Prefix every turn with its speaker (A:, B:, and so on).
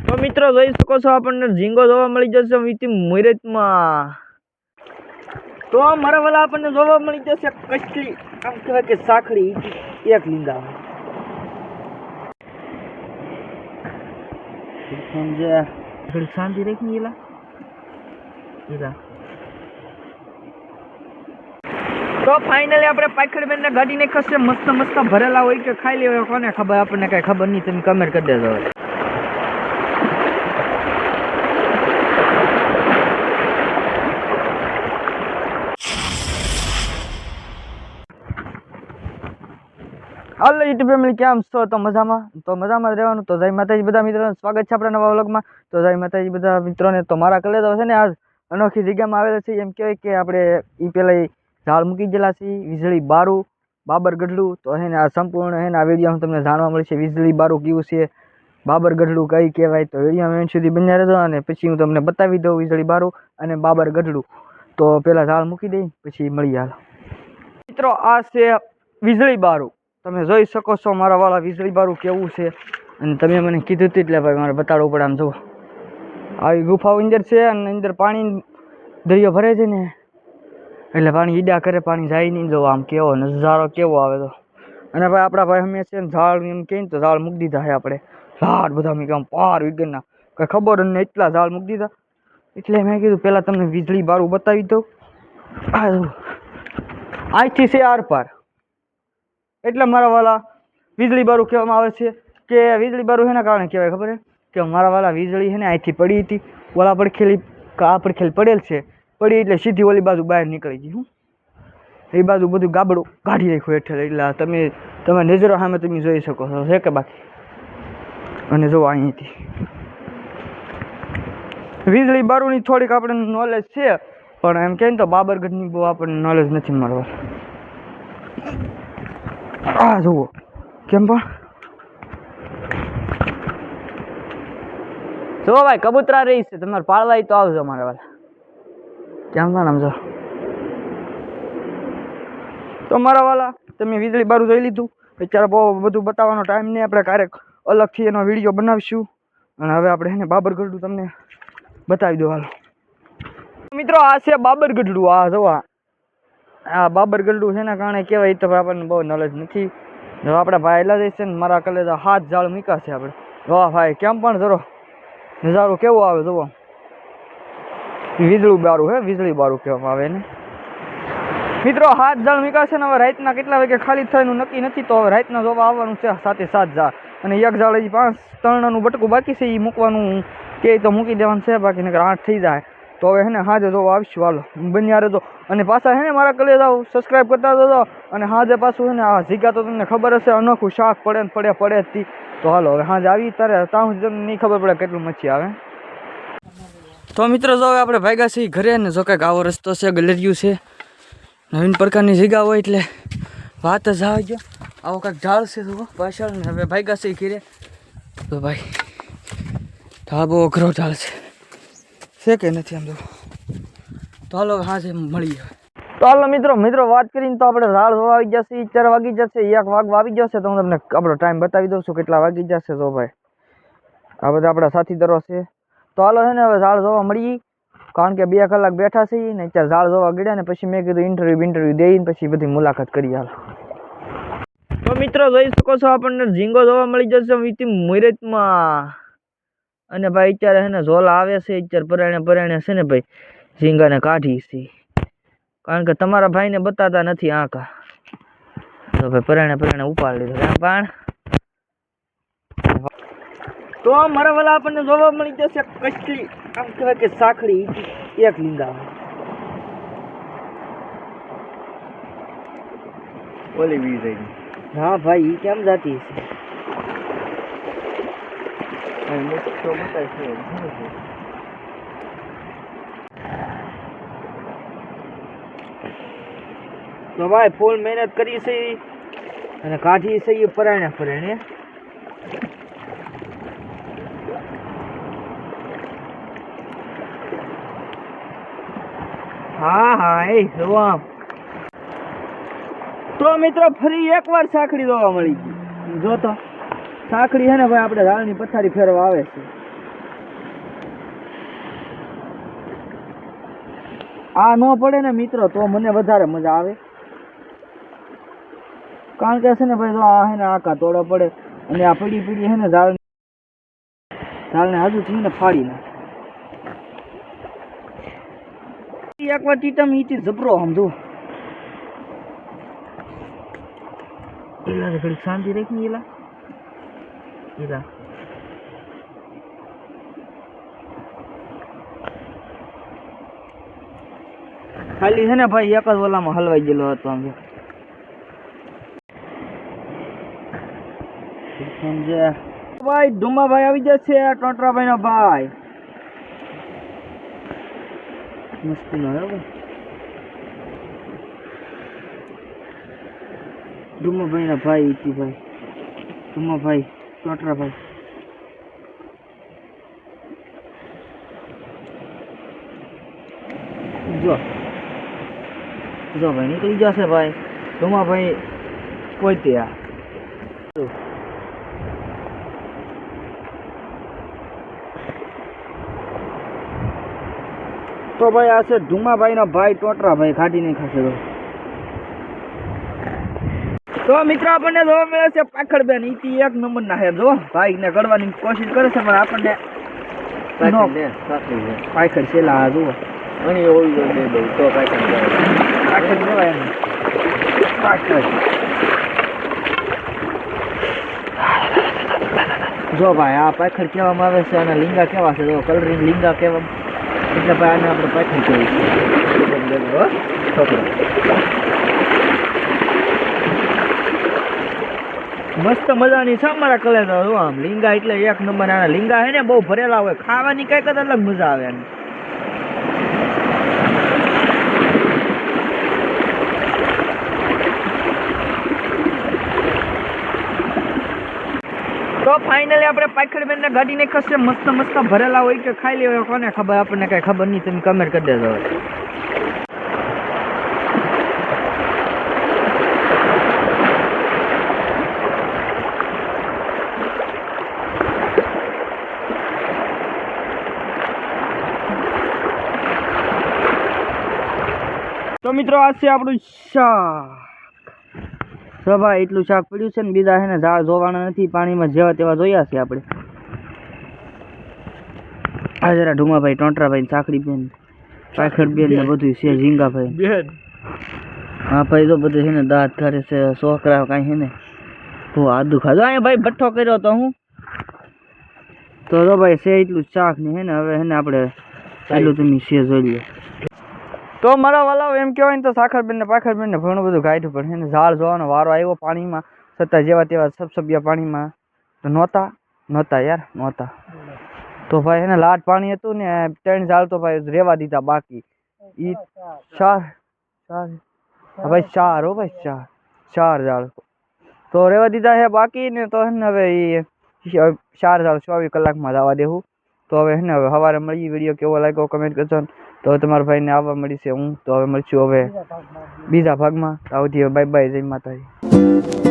A: તો મિત્રો જોઈ શકો છો આપણને ઝીંગો જોવા મળી જશે વીતી મુહૂર્તમાં. તો મારા વાલા આપણને જોવા મળી જશે કચ્છી આમ કહેવાય કે સાંકડી એક લીંગા સમજે થોડી શાંતિ રાખી એલા એલા. તો ફાઇનલી આપણે પાખડબેન ને ગાડી નાખી છે મસ્ત મસ્ત ભરેલા હોય કે ખાઈ લેવા કોને ખબર આપણને કઈ ખબર નહીં. તમે કમેન્ટ કરી દેજો. હાલો યુટ્યુબ ફેમિલી કેમ છો? તો મજામાં જ રહેવાનું. તો જય માતાજી બધા મિત્રોને સ્વાગત છે આપણા નવા વ્લોગમાં. તો જય માતાજી બધા મિત્રોને. તો મારા કલેજો છે ને આજ અનોખી જગ્યામાં આવેલા છે. એમ કહેવાય કે આપણે એ પહેલાં ઝાડ મૂકી ગયેલા છે વીજળી બારું બાબર ગઢડું. તો હે ને આ સંપૂર્ણ હે ને આ વિડીયોમાં તમને જાણવા મળશે વીજળી બારું કેવું છે, બાબર ગઢડું કઈ કહેવાય. તો વિડીયોમાં એન્ડ સુધી બન્યા રહેજો અને પછી હું તમને બતાવી દઉં વીજળી બારું અને બાબર ગઢડું. તો પહેલાં ઝાડ મૂકી દઈ પછી મળી હાલો મિત્રો. આ છે વીજળી બારું. તમે જોઈ શકો છો મારા વાળા વીજળી બારું કેવું છે. અને તમે મને કીધું હતું એટલે ભાઈ મારે બતાડવું પડે. આમ જુઓ આવી ગુફાઓ અંદર છે અને અંદર પાણી દરિયો ભરે છે ને એટલે પાણી ઈડા કરે, પાણી જાય નહીં. જો આમ કેવો નજારો કેવો આવે તો. અને ભાઈ આપણા ભાઈ અમે છે ને ઝાડ એમ કહે ને તો ઝાડ મૂકી દીધા છે આપણે. ઝાડ બધા મેં આમ પાર વિગરના કંઈ ખબર જ નહીં એટલા ઝાડ મૂકી દીધા. એટલે મેં કીધું પહેલાં તમને વીજળી બારું બતાવી દઉં. આજથી છે આર પાર એટલે મારા વાલા વીજળી બારું કહેવામાં આવે છે. કે વીજળી બારું એના કારણે કહેવાય ખબર કે મારા વાલા વીજળી છે ને અહીંથી પડી હતી ઓલા પડખેલી આ પડખેલ પડેલ છે. પડી એટલે સીધી ઓલી બાજુ બહાર નીકળી ગઈ. હું એ બાજુ બધું ગાબડું કાઢી રાખ્યું હેઠળ. એટલે તમે નજરો સામે તમે જોઈ શકો છો છે કે બાકી. અને જો અહીંથી વીજળી બારુંની થોડીક આપણને નોલેજ છે પણ એમ કહે ને તો બાબરગઢની બહુ આપણને નોલેજ નથી મળવા. આ જુઓ કેમ પણ જો ભાઈ કબૂતરા રહી છે. તમારે પાળવાય તો આવજો મારા વાલા. કેમ પણ સમજો તો મારા વાલા તમે વીજળી બારું જોઈ લીધું. અત્યારે બહુ બધું બતાવવાનો ટાઈમ નહીં. આપણે ક્યારેક અલગથી એનો વિડીયો બનાવીશું. અને હવે આપણે એને બાબર ગઢડું તમને બતાવી દો હાલો મિત્રો. આ છે બાબર ગઢડું. આ જો આ બાબર ગઢડું છે ને કારણે કહેવાય તો આપણને બહુ નોલેજ નથી. જો આપણા ભાઈ એલા જઈશે ને મારા કલેજા હાથ ઝાડ મૂક્યા છે આપણે. વાહ ભાઈ કેમ પણ જરો નજારો કેવો આવે જુઓ. વીજળી બારું હે વીજળી બારું કહેવામાં આવે ને મિત્રો. હાથ ઝાડ મૂક્યા છે ને હવે રાતના કેટલા વાગે ખાલી થવાનું નક્કી નથી. તો હવે રાતના જોવા આવવાનું છે 7 ઝાડ અને એક ઝાડ હજી 5 ત્રણનું બટકું બાકી છે. એ મૂકવાનું કે તો મૂકી દેવાનું છે બાકી નકર 8 થઈ જાય. તો હવે હે ને હાજે જોવા આવીશું હાલો બન્યા રહેજો. અને પાછા હે ને મારા કલેજાઓ સબસ્ક્રાઈબ કરતા જજો. અને હાજે પાછું હે ને આ જગ્યા તો તમને ખબર હશે અનોખું શાક પડે ને પડે જ. તો હાલો હવે હાજે આવી ત્યારે ત્યાં તમને નહીં ખબર પડે કેટલું મચ્છી આવે. તો મિત્રો જો હવે આપણે ભાગ્યા છીએ ઘરે ને જો કંઈક આવો રસ્તો છે ગલેરિયું છે નવીન પ્રકારની જગ્યા હોય એટલે વાત જ આવી ગયો. આવો કાંઈક ઝાડ છે તો પાછળ ને હવે ભાગ્યા છીએ ઘરે. તો ભાઈ તો આ બહુ અઘરો ઝાડ છે કે નથી આમ તો. તો હાલો હાજે મળીએ. તો હાલો મિત્રો વાત કરીને તો આપણે ઝાડ જોવા આવી જશે 4 વાગી જશે 1 વાગવા આવી જશે. તો હું તમને આપણો ટાઈમ બતાવી દઉં છું કેટલા વાગી જશે. તો ભાઈ આ બધા આપણા સાથીદારો છે. તો હાલો છે ને હવે ઝાડ જોવા મળીએ કારણ કે 2 કલાક બેઠા છીએ ને અત્યારે ઝાડ જોવા ગયા ને પછી મેં કીધું ઇન્ટરવ્યૂ દઈને પછી બધી મુલાકાત કરી હાલો. તો મિત્રો જોઈ શકો છો આપણને ઝીંગો જોવા મળી જશે વીતી મુહૂર્તમાં. અને ભાઈ અત્યારે છે ને ઝોલા આવે છે અત્યારે પરાણે છે ને ભાઈ ઝીંગાને કાઢી છે કારણ કે તમારા ભાઈને બતાતા નથી આંકા. તો ભાઈ પરાણે ઉપાડી લીધો પણ. તો મારા વાલા આપણને જોવા મળી જશે કચ્છી આમ કહેવાય કે સાંકડી એક લીંગા ઓલી વીજળી. હા ભાઈ કેમ જાતી છે તો ભાઈ ફૂલ મહેનત કરી છે અને કાઢી છે એ પરાણે. હા એ જોવા. તો મિત્રો ફરી એકવાર સાંકડી જોવા મળી ગઈ. જો તો સાંકડી છે ને ભાઈ આપણે ઝાડની પથારી ફેરવા આવે છે. આ ન પડે ને મિત્રો તો મને વધારે મજા આવે, કારણ કે છે ને ભાઈ જો આ હે ને આકા તોડો પડે અને આ પડી હે ને ઝાડને હાજુ થી ને ફાડી નાખે. એકવાર ટીટમ ઈથી જબરો સમજો એલા ઘડી શાંતિ રાખ ને એલા ખાલી છે ને ભાઈ એક જ ઓલામાં હલવાઈ ગયેલો હતો આમ સમજે ભાઈ. ડુમાભાઈ આવી જશે, ટોટરાભાઈ નો ભાઈ મસ્તી નો હવે ડુમાભાઈ ના ભાઈ ઈતીભાઈ, ડુમાભાઈ, ટોટરાભાઈ. જો ભાઈ નીકળી જશે ભાઈ ડુમાભાઈ કોઈ ત્યાં. તો ભાઈ આ છે ડુમાભાઈ નો ભાઈ ટોટરાભાઈ, કાઢી નહીં ખાશે તો મિત્રો આપણને જોવા મળે છે પાખડબેન. ઈથી એક નંબર ના હે, જો ભાઈ ને કરવાની કોશિશ કરે છે પણ આપણને પાખડ છેલ્લા જુઓ જો ભાઈ આ પાખડ કહેવામાં આવે છે અને લીંગા કેવા છે, જો કલરિંગ લીંગા કેવા, એટલે ભાઈ આને આપણે પાખડ કહીએ છીએ. મસ્ત મજાની છે અમારા કલેજા જો આમ લીંગા એટલે એક નંબર. આના લીંગા હે ને બહુ ભરેલા હોય, ખાવાની કઈક જ અલગ મજા આવે આની. તો ફાઇનલી આપણે પાખડબેન ને ગાડી નાખી છે, મસ્ત મસ્ત ભરેલા હોય કે ખાઈ લેવા કોને ખબર, આપણને કઈ ખબર નહીં, તમે કમેન્ટ કરી દેજો. તો મિત્રો આ છે આપણું શાક. તો ભાઈ એટલું શાક પડ્યું છે ને, બીજા છે ને ઝાડ જોવાના નથી, પાણીમાં જેવા તેવા જોયા છે આપણે. આ જરા ઢુમાભાઈ, ટોટરાભાઈ, સાંકડી બેન, પાખડ બેન ને બધું છે, ઝીંગાભાઈ બેન. હા ભાઈ તો બધું છે ને દાંત કાઢે છે, છોકરા કાંઈ છે ને બહુ આદુ ખાધું. અહીંયા ભાઈ ભઠ્ઠો કર્યો તો હું તો ભાઈ છે એટલું શાક ને હે ને. હવે છે ને આપણે એટલું તમે છે જોઈ લો. તો મારા વાલાઓ એમ કહેવાય ને તો સાખરબેન ને પાખડબેન ને ઘણું બધું ગાઢ્યું, પણ એને ઝાડ જોવાનો વારો આવ્યો પાણીમાં, છતાં જેવા તેવા સબસબિયા પાણીમાં તો નહોતા યાર નહોતા. તો ભાઈ એને લાટ પાણી હતું ને 3 ઝાડ તો ભાઈ રેવા દીધા બાકી. ઈ 4 ભાઈ 4 હો ભાઈ 4 ઝાડ તો રેવા દીધા છે બાકી ને. તો હે ને હવે એ 4 ઝાડ 24 કલાકમાં જવા દેવું. તો હવે હે ને હવે સવારે મળીએ. વિડીયો કેવો લાગ્યો કમેન્ટ કરજો. તો તમારા ભાઈને આવવા મળી છે હું. તો હવે મળશું હવે બીજા ભાગમાં. આવતી બાય બાય, જય માતાજી.